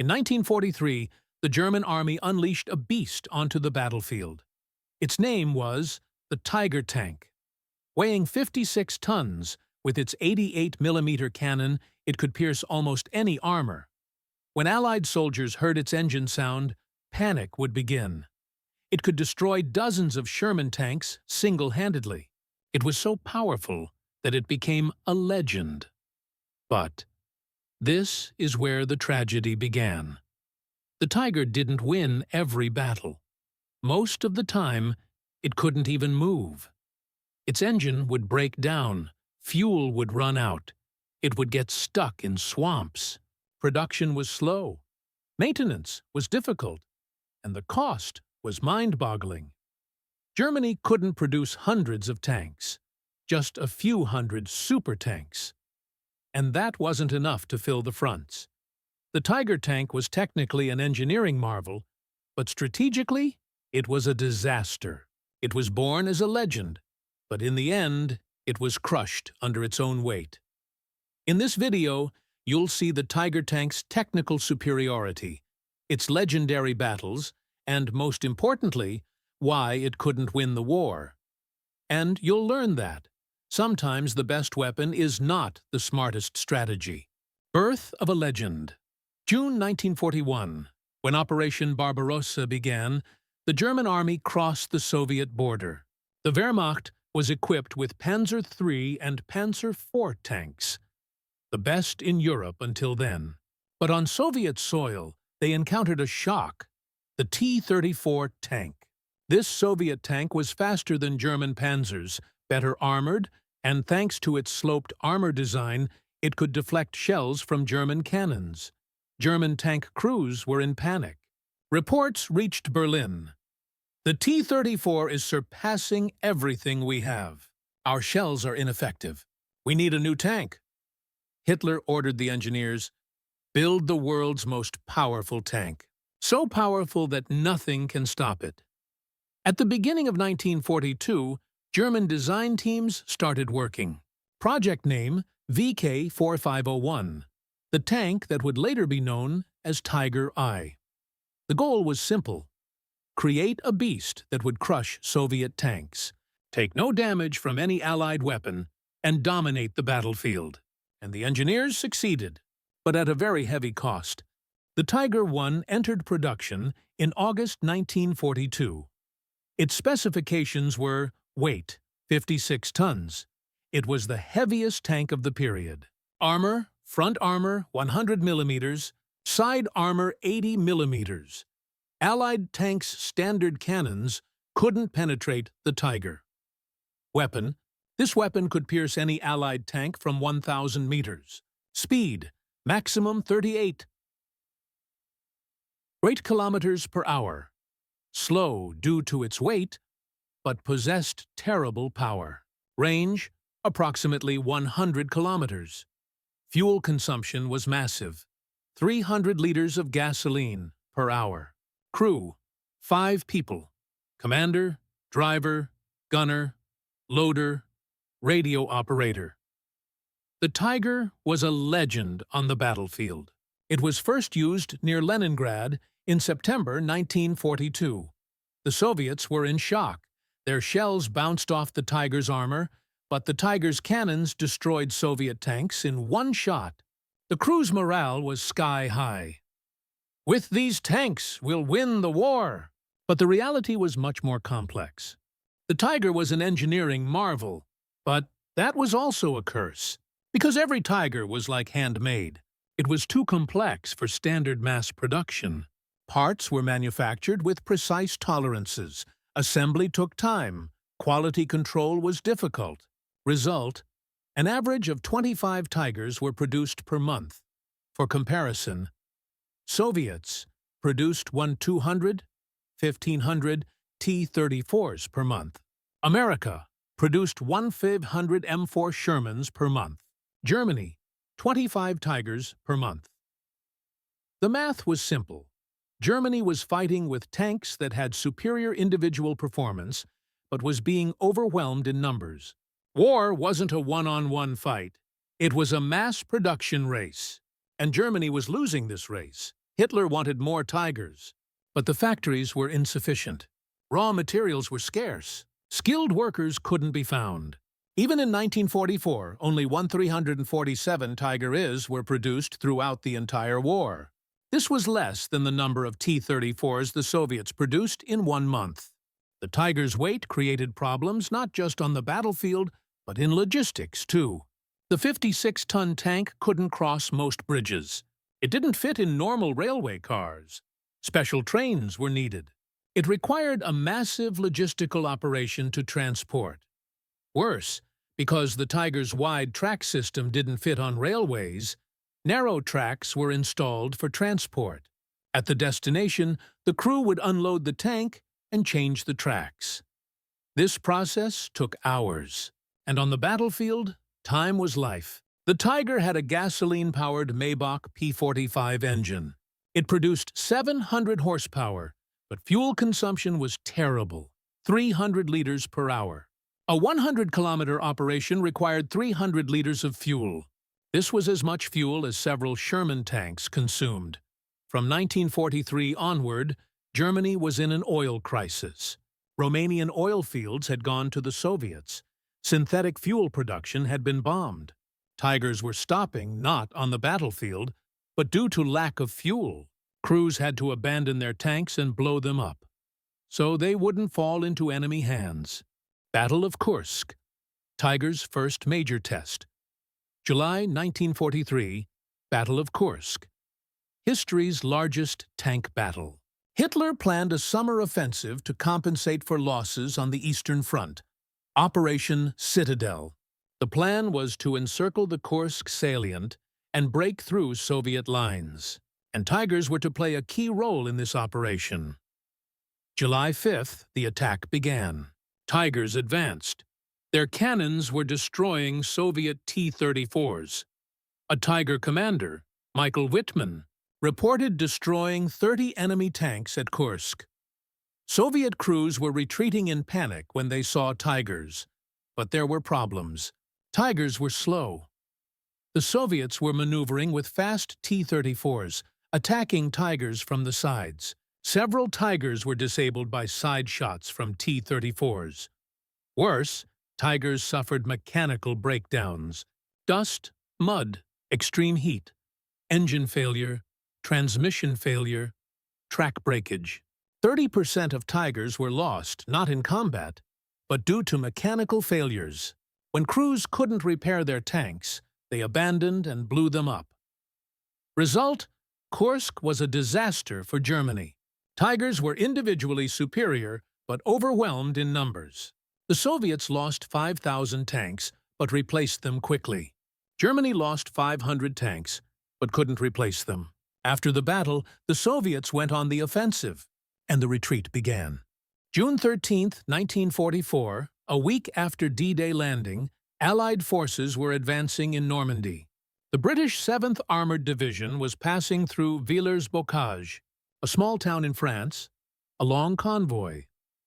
In 1943, the German army unleashed a beast onto the battlefield. Its name was the Tiger tank. Weighing 56 tons, with its 88mm cannon, it could pierce almost any armor. When Allied soldiers heard its engine sound, panic would begin. It could destroy dozens of Sherman tanks single-handedly. It was so powerful that it became a legend. But this is where the tragedy began. The Tiger didn't win every battle. Most of the time, it couldn't even move. Its engine would break down, fuel would run out, it would get stuck in swamps. Production was slow, maintenance was difficult, and the cost was mind-boggling. Germany couldn't produce hundreds of tanks, just a few hundred super tanks. And that wasn't enough to fill the fronts. The Tiger tank was technically an engineering marvel, but strategically, it was a disaster. It was born as a legend, but in the end, it was crushed under its own weight. In this video, you'll see the Tiger tank's technical superiority, its legendary battles, and most importantly, why it couldn't win the war. And you'll learn that sometimes the best weapon is not the smartest strategy. Birth of a legend. June 1941, when Operation Barbarossa began, the German army crossed the Soviet border. The Wehrmacht was equipped with Panzer III and Panzer IV tanks, the best in Europe until then. But on Soviet soil, they encountered a shock: the T-34 tank. This Soviet tank was faster than German panzers, better armored, and thanks to its sloped armor design, it could deflect shells from German cannons. German tank crews were in panic. Reports reached Berlin. The T-34 is surpassing everything we have. Our shells are ineffective. We need a new tank. Hitler ordered the engineers, build the world's most powerful tank. So powerful that nothing can stop it. At the beginning of 1942, German design teams started working. Project name VK-4501, the tank that would later be known as Tiger I. The goal was simple: create a beast that would crush Soviet tanks, take no damage from any Allied weapon, and dominate the battlefield. And the engineers succeeded, but at a very heavy cost. The Tiger I entered production in August 1942. Its specifications were weight, 56 tons. It was the heaviest tank of the period. Armor, front armor 100 millimeters, side armor 80 millimeters. Allied tanks' standard cannons couldn't penetrate the Tiger. Weapon: this weapon could pierce any Allied tank from 1,000 meters. Speed: maximum 38 kilometers per hour. Slow due to its weight, but possessed terrible power. Range: approximately 100 kilometers. Fuel consumption was massive: 300 liters of gasoline per hour. Crew: 5 people. Commander, driver, gunner, loader, radio operator. The Tiger was a legend on the battlefield. It was first used near Leningrad in September 1942. The Soviets were in shock. Their shells bounced off the Tiger's armor, but the Tiger's cannons destroyed Soviet tanks in one shot. The crew's morale was sky high. With these tanks, we'll win the war. But the reality was much more complex. The Tiger was an engineering marvel, but that was also a curse, because every Tiger was like handmade. It was too complex for standard mass production. Parts were manufactured with precise tolerances. Assembly took time. Quality control was difficult. Result: an average of 25 Tigers were produced per month. For comparison, Soviets produced 1,200, 1,500 T-34s per month. America produced 1,500 M4 Shermans per month. Germany, 25 Tigers per month. The math was simple. Germany was fighting with tanks that had superior individual performance, but was being overwhelmed in numbers. War wasn't a one-on-one fight. It was a mass production race, and Germany was losing this race. Hitler wanted more Tigers, but the factories were insufficient. Raw materials were scarce. Skilled workers couldn't be found. Even in 1944, only 1,347 Tiger Is were produced throughout the entire war. This was less than the number of T-34s the Soviets produced in 1 month. The Tiger's weight created problems not just on the battlefield, but in logistics, too. The 56-ton tank couldn't cross most bridges. It didn't fit in normal railway cars. Special trains were needed. It required a massive logistical operation to transport. Worse, because the Tiger's wide track system didn't fit on railways, narrow tracks were installed for transport. At the destination, the crew would unload the tank and change the tracks. This process took hours, and on the battlefield, time was life. The Tiger had a gasoline-powered Maybach P-45 engine. It produced 700 horsepower, but fuel consumption was terrible, 300 liters per hour. A 100-kilometer operation required 300 liters of fuel. This was as much fuel as several Sherman tanks consumed. From 1943 onward, Germany was in an oil crisis. Romanian oil fields had gone to the Soviets. Synthetic fuel production had been bombed. Tigers were stopping not on the battlefield, but due to lack of fuel. Crews had to abandon their tanks and blow them up, so they wouldn't fall into enemy hands. Battle of Kursk, Tiger's first major test. July 1943, Battle of Kursk. History's largest tank battle. Hitler planned a summer offensive to compensate for losses on the Eastern Front. Operation Citadel. The plan was to encircle the Kursk salient and break through Soviet lines, and Tigers were to play a key role in this operation. July 5th, the attack began. Tigers advanced. Their cannons were destroying Soviet T-34s. A Tiger commander, Michael Wittmann, reported destroying 30 enemy tanks at Kursk. Soviet crews were retreating in panic when they saw Tigers, but there were problems. Tigers were slow. The Soviets were maneuvering with fast T-34s, attacking Tigers from the sides. Several Tigers were disabled by side shots from T-34s. Worse, Tigers suffered mechanical breakdowns. Dust, mud, extreme heat, engine failure, transmission failure, track breakage. 30% of Tigers were lost, not in combat, but due to mechanical failures. When crews couldn't repair their tanks, they abandoned and blew them up. Result: Kursk was a disaster for Germany. Tigers were individually superior, but overwhelmed in numbers. The Soviets lost 5,000 tanks, but replaced them quickly. Germany lost 500 tanks, but couldn't replace them. After the battle, the Soviets went on the offensive, and the retreat began. June 13, 1944, a week after D-Day landing, Allied forces were advancing in Normandy. The British 7th Armored Division was passing through Villers-Bocage, a small town in France. A long convoy,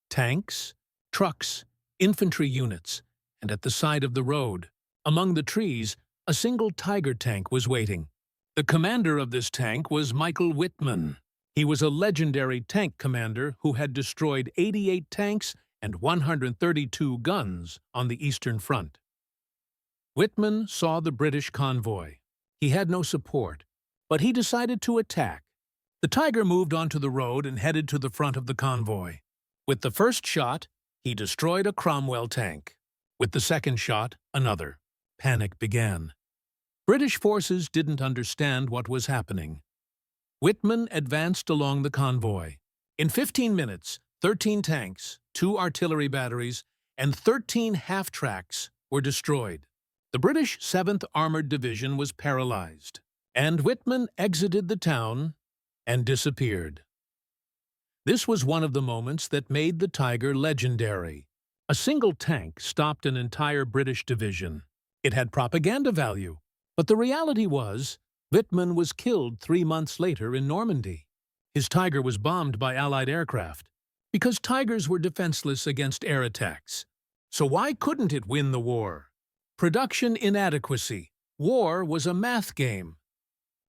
tanks, trucks, infantry units, and at the side of the road, among the trees, a single Tiger tank was waiting. The commander of this tank was Michael Wittmann. He was a legendary tank commander who had destroyed 88 tanks and 132 guns on the Eastern Front. Wittmann saw the British convoy. He had no support, but he decided to attack. The Tiger moved onto the road and headed to the front of the convoy. With the first shot, he destroyed a Cromwell tank. With the second shot, another. Panic began. British forces didn't understand what was happening. Wittmann advanced along the convoy. In 15 minutes, 13 tanks, 2 artillery batteries, and 13 half-tracks were destroyed. The British 7th Armored Division was paralyzed, and Wittmann exited the town and disappeared. This was one of the moments that made the Tiger legendary. A single tank stopped an entire British division. It had propaganda value, but the reality was, Wittmann was killed 3 months later in Normandy. His Tiger was bombed by Allied aircraft, because Tigers were defenseless against air attacks. So why couldn't it win the war? Production inadequacy. War was a math game.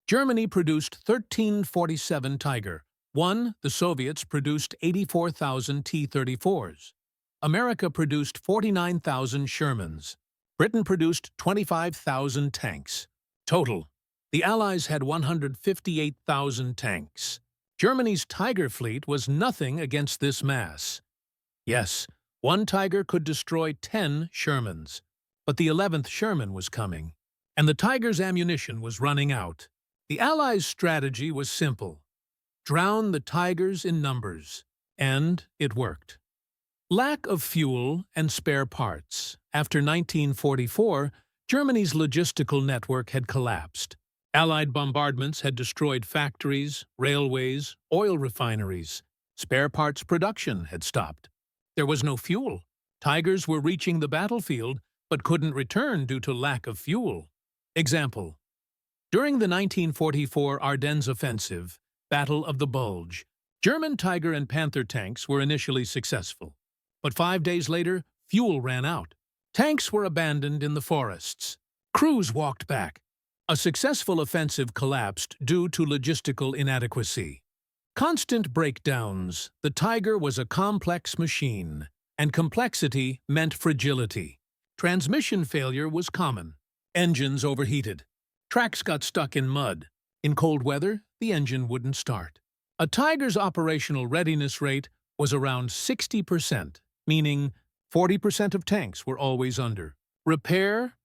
Germany produced 1347 Tiger. 1. The Soviets produced 84,000 T-34s. America produced 49,000 Shermans. Britain produced 25,000 tanks. Total, the Allies had 158,000 tanks. Germany's Tiger fleet was nothing against this mass. Yes, one Tiger could destroy 10 Shermans, but the 11th Sherman was coming, and the Tiger's ammunition was running out. The Allies' strategy was simple: drown the Tigers in numbers, and it worked. Lack of fuel and spare parts. After 1944, Germany's logistical network had collapsed. Allied bombardments had destroyed factories, railways, oil refineries. Spare parts production had stopped. There was no fuel. Tigers were reaching the battlefield, but couldn't return due to lack of fuel. Example: during the 1944 Ardennes Offensive, Battle of the Bulge, German Tiger and Panther tanks were initially successful. But 5 days later, fuel ran out. Tanks were abandoned in the forests. Crews walked back. A successful offensive collapsed due to logistical inadequacy. Constant breakdowns. The Tiger was a complex machine, and complexity meant fragility. Transmission failure was common. Engines overheated. Tracks got stuck in mud. In cold weather, the engine wouldn't start. A Tiger's operational readiness rate was around 60%, meaning 40% of tanks were always under. Repair?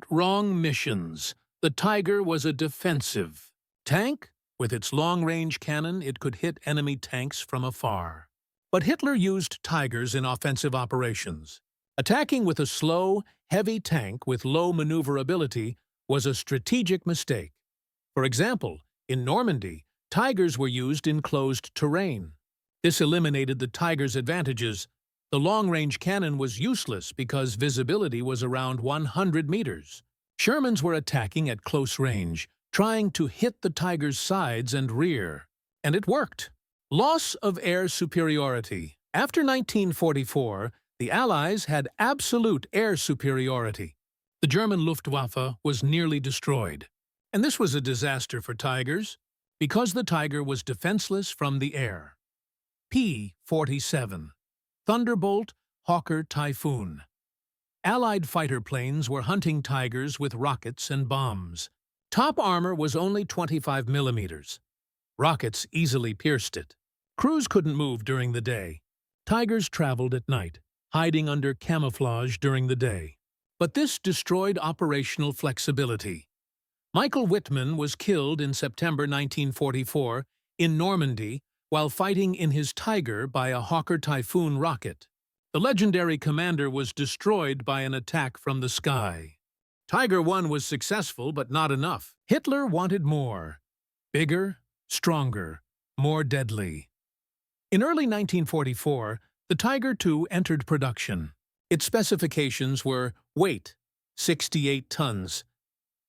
Wrong missions. The Tiger was a defensive tank. With its long-range cannon, it could hit enemy tanks from afar. But Hitler used Tigers in offensive operations. Attacking with a slow, heavy tank with low maneuverability was a strategic mistake. For example, in Normandy, Tigers were used in closed terrain. This eliminated the Tiger's advantages. The long-range cannon was useless because visibility was around 100 meters. Shermans were attacking at close range, trying to hit the Tiger's sides and rear. And it worked. Loss of air superiority. After 1944, the Allies had absolute air superiority. The German Luftwaffe was nearly destroyed. And this was a disaster for Tigers, because the Tiger was defenseless from the air. P-47. Thunderbolt, Hawker Typhoon. Allied fighter planes were hunting Tigers with rockets and bombs. Top armor was only 25 millimeters. Rockets easily pierced it. Crews couldn't move during the day. Tigers traveled at night, hiding under camouflage during the day. But this destroyed operational flexibility. Michael Wittmann was killed in September 1944 in Normandy while fighting in his Tiger by a Hawker Typhoon rocket. The legendary commander was destroyed by an attack from the sky. Tiger I was successful, but not enough. Hitler wanted more. Bigger, stronger, more deadly. In early 1944, the Tiger II entered production. Its specifications were weight, 68 tons.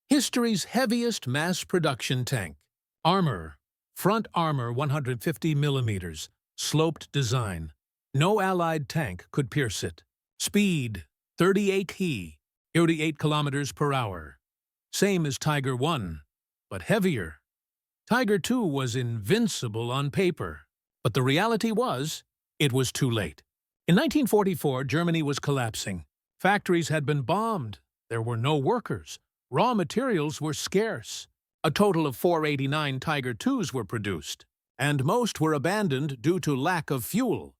History's heaviest mass production tank. Armor, front armor 150 millimeters, sloped design. No Allied tank could pierce it. Speed, 38 kilometers per hour. Same as Tiger I, but heavier. Tiger II was invincible on paper, but the reality was, it was too late. In 1944, Germany was collapsing. Factories had been bombed. There were no workers. Raw materials were scarce. A total of 489 Tiger IIs were produced, and most were abandoned due to lack of fuel.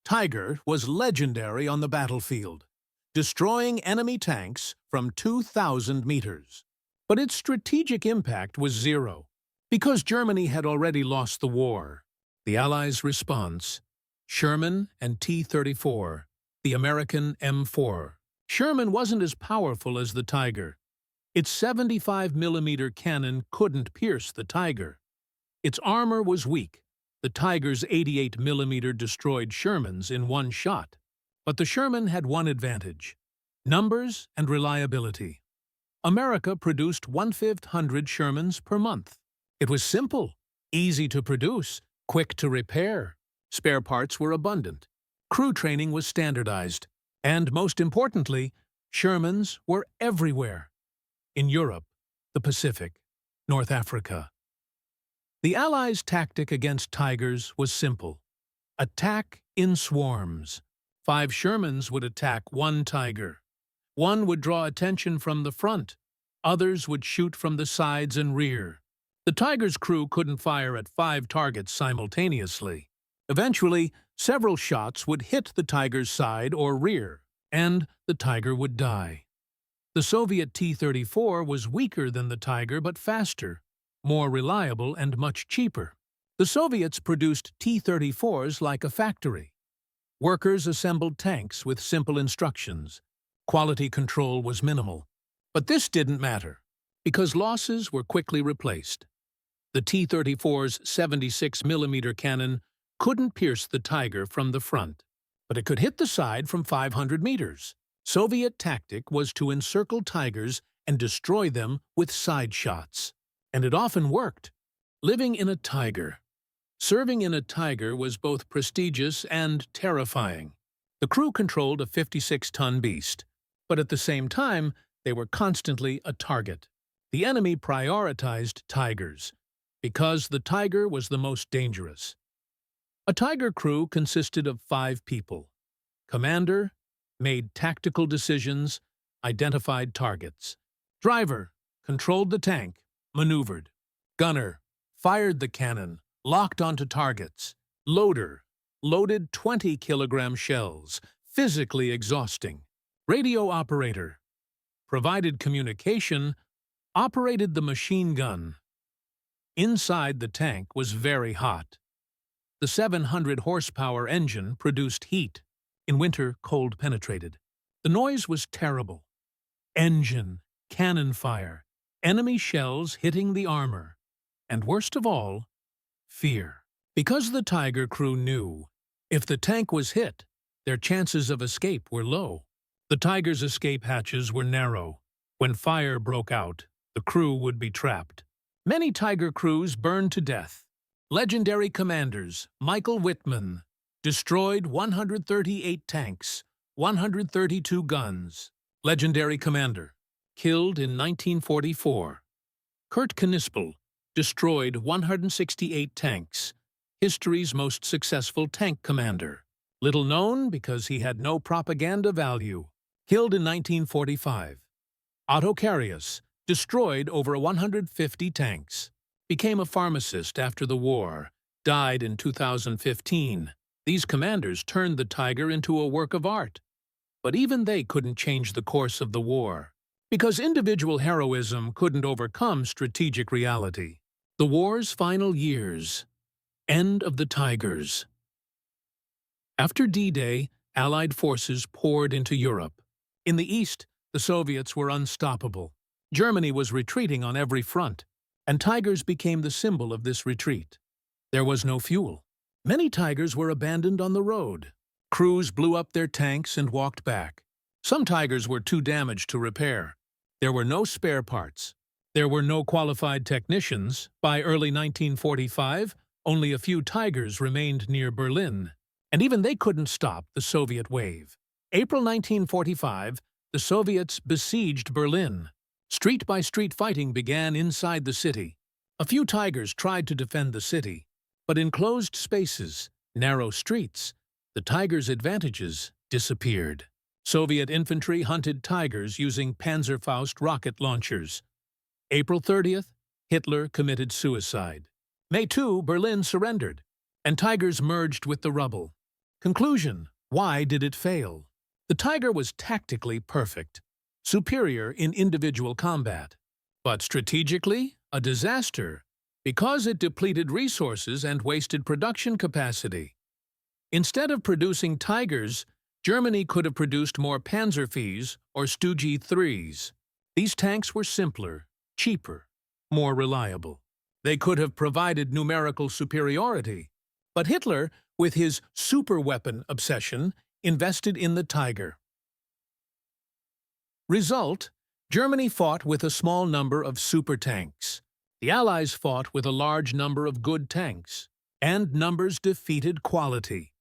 Tiger was legendary on the battlefield, destroying enemy tanks from 2,000 meters. But its strategic impact was zero, because Germany had already lost the war. The Allies' response: Sherman and T-34, the American M4. Sherman wasn't as powerful as the Tiger. Its 75 millimeter cannon couldn't pierce the Tiger. Its armor was weak. The Tiger's 88 millimeter destroyed Shermans in one shot. But the Sherman had one advantage: numbers and reliability. America produced 1/500 Shermans per month. It was simple, easy to produce, quick to repair. Spare parts were abundant. Crew training was standardized. And most importantly, Shermans were everywhere. In Europe, the Pacific, North Africa. The Allies' tactic against Tigers was simple. Attack in swarms. 5 Shermans would attack 1 Tiger. One would draw attention from the front. Others would shoot from the sides and rear. The Tiger's crew couldn't fire at 5 targets simultaneously. Eventually, several shots would hit the Tiger's side or rear, and the Tiger would die. The Soviet T-34 was weaker than the Tiger but faster, more reliable and much cheaper. The Soviets produced T-34s like a factory. Workers assembled tanks with simple instructions. Quality control was minimal. But this didn't matter, because losses were quickly replaced. The T-34's 76mm cannon couldn't pierce the Tiger from the front, but it could hit the side from 500 meters. Soviet tactic was to encircle Tigers and destroy them with side shots. And it often worked. Living in a Tiger. Serving in a Tiger was both prestigious and terrifying. The crew controlled a 56-ton beast, but at the same time, they were constantly a target. The enemy prioritized Tigers, because the Tiger was the most dangerous. A Tiger crew consisted of 5 people. Commander made tactical decisions, identified targets. Driver controlled the tank, maneuvered. Gunner fired the cannon, locked onto targets. Loader loaded 20-kilogram shells, physically exhausting. Radio operator provided communication, operated the machine gun. Inside the tank was very hot. The 700-horsepower engine produced heat. In winter, cold penetrated. The noise was terrible. Engine, cannon fire, enemy shells hitting the armor, and worst of all, fear. Because the Tiger crew knew, if the tank was hit, their chances of escape were low. The Tiger's escape hatches were narrow. When fire broke out, the crew would be trapped. Many Tiger crews burned to death. Legendary commanders, Michael Wittmann, destroyed 138 tanks, 132 guns. Legendary commander, killed in 1944. Kurt Knispel destroyed 168 tanks, history's most successful tank commander. Little known because he had no propaganda value. Killed in 1945. Otto Carius destroyed over 150 tanks. Became a pharmacist after the war. Died in 2015. These commanders turned the Tiger into a work of art. But even they couldn't change the course of the war, because individual heroism couldn't overcome strategic reality. The war's final years. End of the Tigers. After D-Day, Allied forces poured into Europe. In the east, the Soviets were unstoppable. Germany was retreating on every front, and Tigers became the symbol of this retreat. There was no fuel. Many Tigers were abandoned on the road. Crews blew up their tanks and walked back. Some Tigers were too damaged to repair. There were no spare parts. There were no qualified technicians. By early 1945, only a few Tigers remained near Berlin, and even they couldn't stop the Soviet wave. April 1945, the Soviets besieged Berlin. Street-by-street fighting began inside the city. A few Tigers tried to defend the city, but in closed spaces, narrow streets, the Tigers' advantages disappeared. Soviet infantry hunted Tigers using Panzerfaust rocket launchers. April 30th, Hitler committed suicide. May 2, Berlin surrendered, and Tigers merged with the rubble. Conclusion: why did it fail? The Tiger was tactically perfect, superior in individual combat, but strategically a disaster because it depleted resources and wasted production capacity. Instead of producing Tigers, Germany could have produced more Panzerviehs or Stugee 3s. These tanks were simpler, cheaper, more reliable. They could have provided numerical superiority, but Hitler, with his superweapon obsession, invested in the Tiger. Result: Germany fought with a small number of super tanks. The Allies fought with a large number of good tanks, and numbers defeated quality.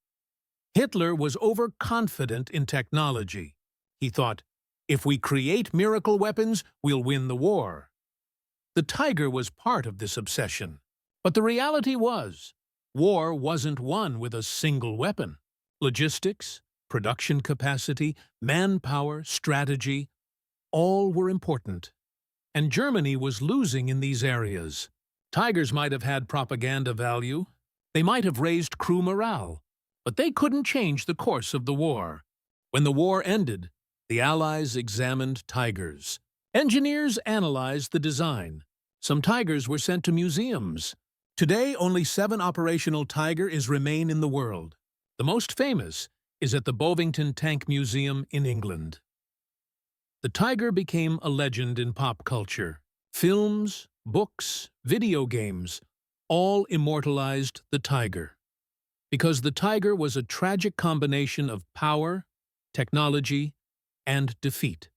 Hitler was overconfident in technology. He thought, if we create miracle weapons, we'll win the war. The tiger was part of this obsession. But the reality was, war wasn't won with a single weapon. Logistics, production capacity, manpower, strategy, all were important. And Germany was losing in these areas. Tigers might have had propaganda value. They might have raised crew morale. But they couldn't change the course of the war. When the war ended, the Allies examined tigers. Engineers analyzed the design. Some tigers were sent to museums. Today, only 7 operational tigers remain in the world. The most famous is at the Bovington Tank Museum in England. The tiger became a legend in pop culture. Films, books, video games, all immortalized the tiger. Because the tiger was a tragic combination of power, technology, and defeat.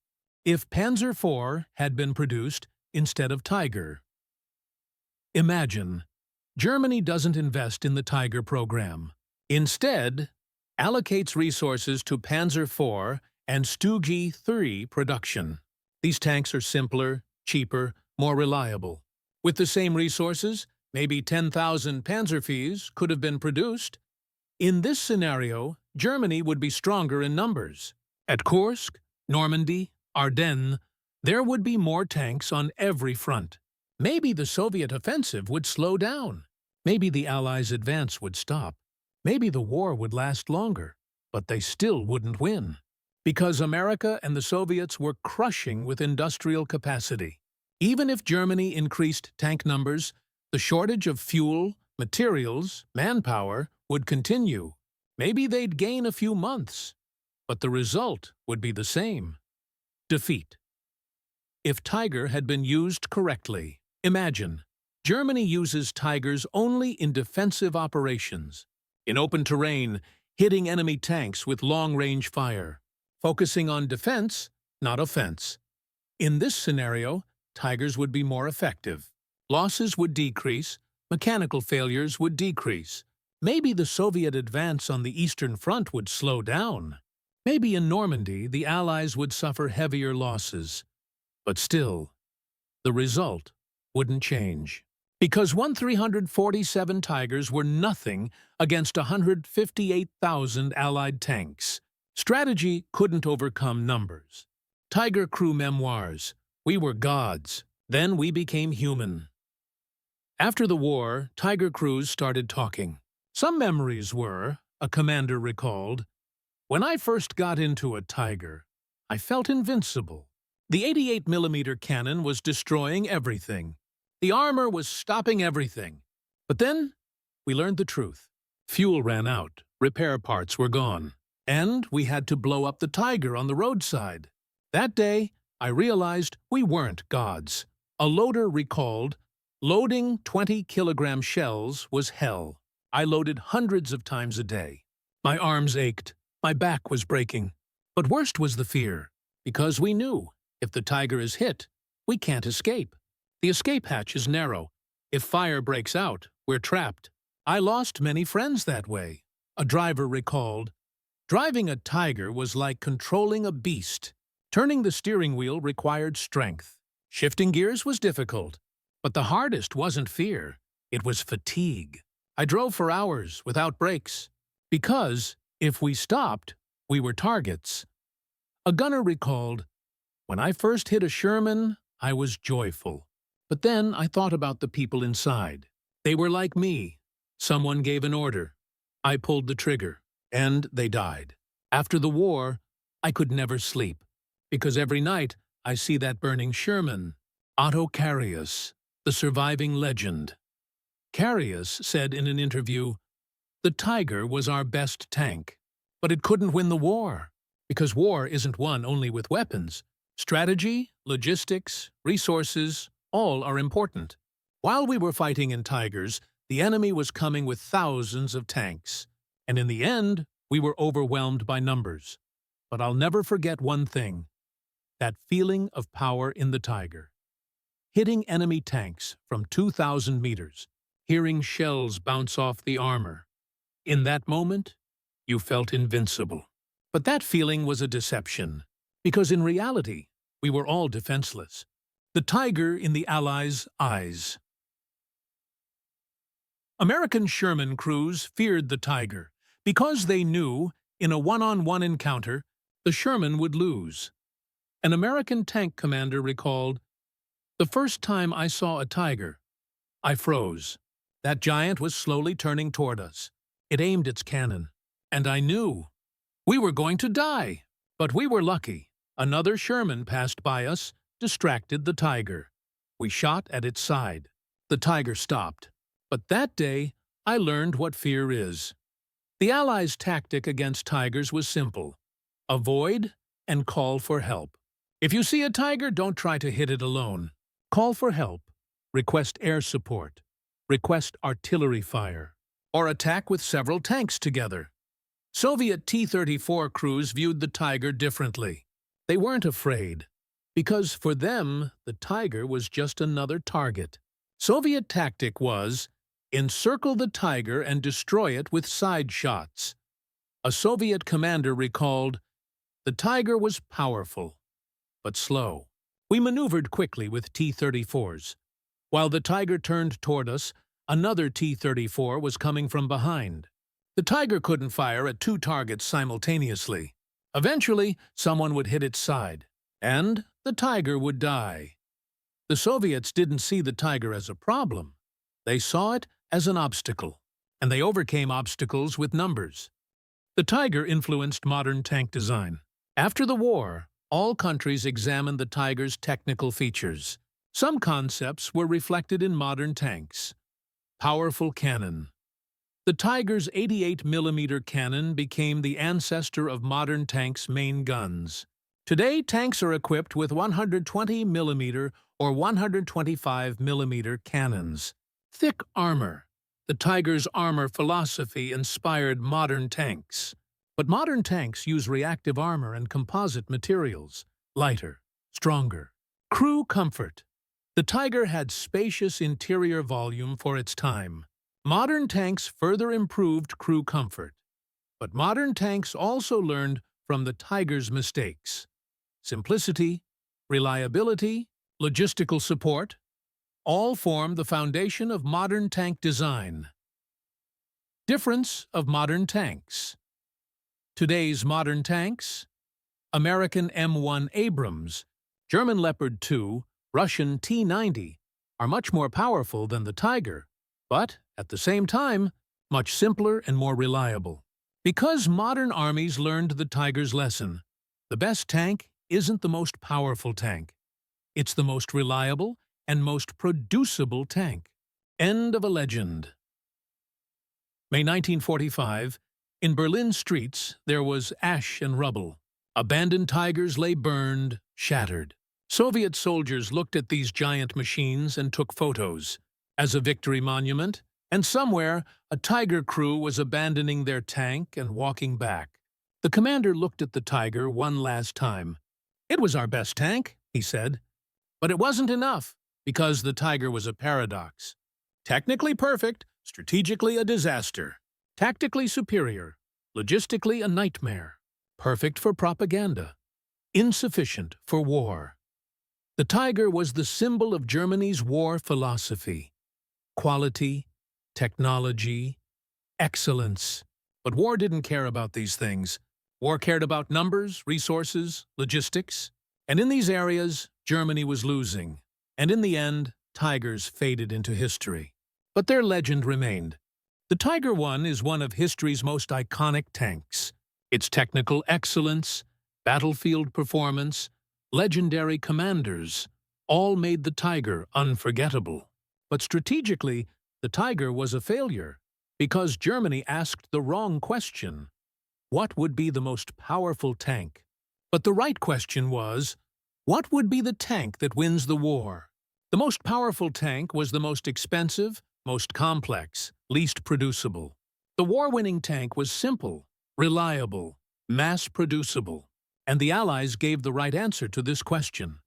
If Panzer IV had been produced instead of Tiger. Imagine, Germany doesn't invest in the Tiger program. Instead, allocates resources to Panzer IV and Stug 3 production. These tanks are simpler, cheaper, more reliable. With the same resources, maybe 10,000 Panzerviehs could have been produced. In this scenario, Germany would be stronger in numbers. At Kursk, Normandy, Ardennes, there would be more tanks on every front. Maybe the Soviet offensive would slow down. Maybe the Allies' advance would stop. Maybe the war would last longer, but they still wouldn't win. Because America and the Soviets were crushing with industrial capacity. Even if Germany increased tank numbers, the shortage of fuel, materials, manpower would continue. Maybe they'd gain a few months, but the result would be the same. Defeat. If Tiger had been used correctly, imagine, Germany uses Tigers only in defensive operations, in open terrain, hitting enemy tanks with long-range fire, focusing on defense, not offense. In this scenario, Tigers would be more effective. Losses would decrease, mechanical failures would decrease. Maybe the Soviet advance on the Eastern Front would slow down. Maybe in Normandy, the Allies would suffer heavier losses. But still, the result wouldn't change. Because 347 Tigers were nothing against 158,000 Allied tanks. Strategy couldn't overcome numbers. Tiger crew memoirs. We were gods. Then we became human. After the war, Tiger crews started talking. Some memories were, a commander recalled, "When I first got into a Tiger, I felt invincible. The 88mm cannon was destroying everything. The armor was stopping everything. But then, we learned the truth. Fuel ran out, repair parts were gone, and we had to blow up the Tiger on the roadside. That day, I realized we weren't gods." A loader recalled, "Loading 20-kilogram shells was hell. I loaded hundreds of times a day. My arms ached. My back was breaking. But worst was the fear, because we knew, if the Tiger is hit, we can't escape. The escape hatch is narrow. If fire breaks out, we're trapped. I lost many friends that way." A driver recalled, "Driving a Tiger was like controlling a beast. Turning the steering wheel required strength. Shifting gears was difficult. But the hardest wasn't fear. It was fatigue. I drove for hours without brakes. Because, if we stopped, we were targets." A gunner recalled, "When I first hit a Sherman, I was joyful. But then I thought about the people inside. They were like me. Someone gave an order. I pulled the trigger, and they died. After the war, I could never sleep, because every night I see that burning Sherman." Otto Carius, the surviving legend. Carius said in an interview, "The Tiger was our best tank, but it couldn't win the war, because war isn't won only with weapons. Strategy, logistics, resources, all are important. While we were fighting in Tigers, the enemy was coming with thousands of tanks, and in the end, we were overwhelmed by numbers. But I'll never forget one thing, that feeling of power in the Tiger. Hitting enemy tanks from 2,000 meters, hearing shells bounce off the armor. In that moment, you felt invincible. But that feeling was a deception, because in reality, we were all defenseless. The tiger in the Allies' eyes. American Sherman crews feared the Tiger because they knew, in a one-on-one encounter, the Sherman would lose. An American tank commander recalled, "The first time I saw a Tiger, I froze. That giant was slowly turning toward us. It aimed its cannon, and I knew we were going to die. But we were lucky. Another Sherman passed by us, distracted the Tiger. We shot at its side. The Tiger stopped. But that day, I learned what fear is. The Allies' tactic against tigers was simple: avoid and call for help. If you see a tiger, don't try to hit it alone. Call for help, request air support, request artillery fire, or attack with several tanks together. Soviet T-34 crews viewed the Tiger differently. They weren't afraid, because for them, the Tiger was just another target. Soviet tactic was encircle the Tiger and destroy it with side shots. A Soviet commander recalled, "The Tiger was powerful, but slow. We maneuvered quickly with T-34s. While the Tiger turned toward us, another T-34 was coming from behind. The Tiger couldn't fire at two targets simultaneously. Eventually, someone would hit its side, and the Tiger would die." The Soviets didn't see the Tiger as a problem. They saw it as an obstacle, and they overcame obstacles with numbers. The Tiger influenced modern tank design. After the war, all countries examined the Tiger's technical features. Some concepts were reflected in modern tanks. Powerful cannon. The Tiger's 88mm cannon became the ancestor of modern tanks' main guns. Today, tanks are equipped with 120mm or 125mm cannons. Thick armor. The Tiger's armor philosophy inspired modern tanks. But modern tanks use reactive armor and composite materials. Lighter, stronger. Crew comfort. The Tiger had spacious interior volume for its time. Modern tanks further improved crew comfort. But modern tanks also learned from the Tiger's mistakes. Simplicity, reliability, logistical support, all form the foundation of modern tank design. Difference of modern tanks. Today's modern tanks: American M1 Abrams, German Leopard 2, Russian T-90 are much more powerful than the Tiger, but, at the same time, much simpler and more reliable. Because modern armies learned the Tiger's lesson, the best tank isn't the most powerful tank. It's the most reliable and most producible tank. End of a legend. May 1945, in Berlin streets, there was ash and rubble. Abandoned Tigers lay burned, shattered. Soviet soldiers looked at these giant machines and took photos as a victory monument, and somewhere a Tiger crew was abandoning their tank and walking back. The commander looked at the Tiger one last time. "It was our best tank," he said. But it wasn't enough, because the Tiger was a paradox. Technically perfect, strategically a disaster. Tactically superior, logistically a nightmare. Perfect for propaganda. Insufficient for war. The Tiger was the symbol of Germany's war philosophy. Quality, technology, excellence. But war didn't care about these things. War cared about numbers, resources, logistics. And in these areas, Germany was losing. And in the end, Tigers faded into history. But their legend remained. The Tiger I is one of history's most iconic tanks. Its technical excellence, battlefield performance, legendary commanders, all made the Tiger unforgettable. But strategically, the Tiger was a failure, because Germany asked the wrong question. What would be the most powerful tank? But the right question was, what would be the tank that wins the war? The most powerful tank was the most expensive, most complex, least producible. The war-winning tank was simple, reliable, mass-producible, and the Allies gave the right answer to this question.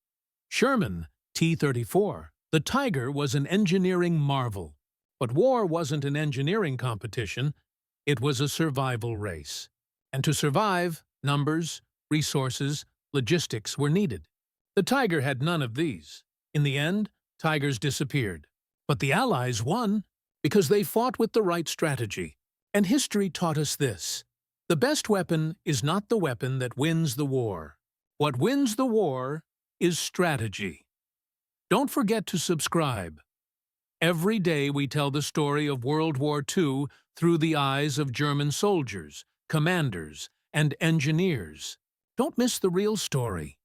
Sherman, T-34. The Tiger was an engineering marvel. But war wasn't an engineering competition, it was a survival race. And to survive, numbers, resources, logistics were needed. The Tiger had none of these. In the end, tigers disappeared. But the Allies won because they fought with the right strategy. And history taught us this: the best weapon is not the weapon that wins the war. What wins the war is strategy. Don't forget to subscribe. Every day we tell the story of World War II through the eyes of German soldiers, commanders, and engineers. Don't miss the real story.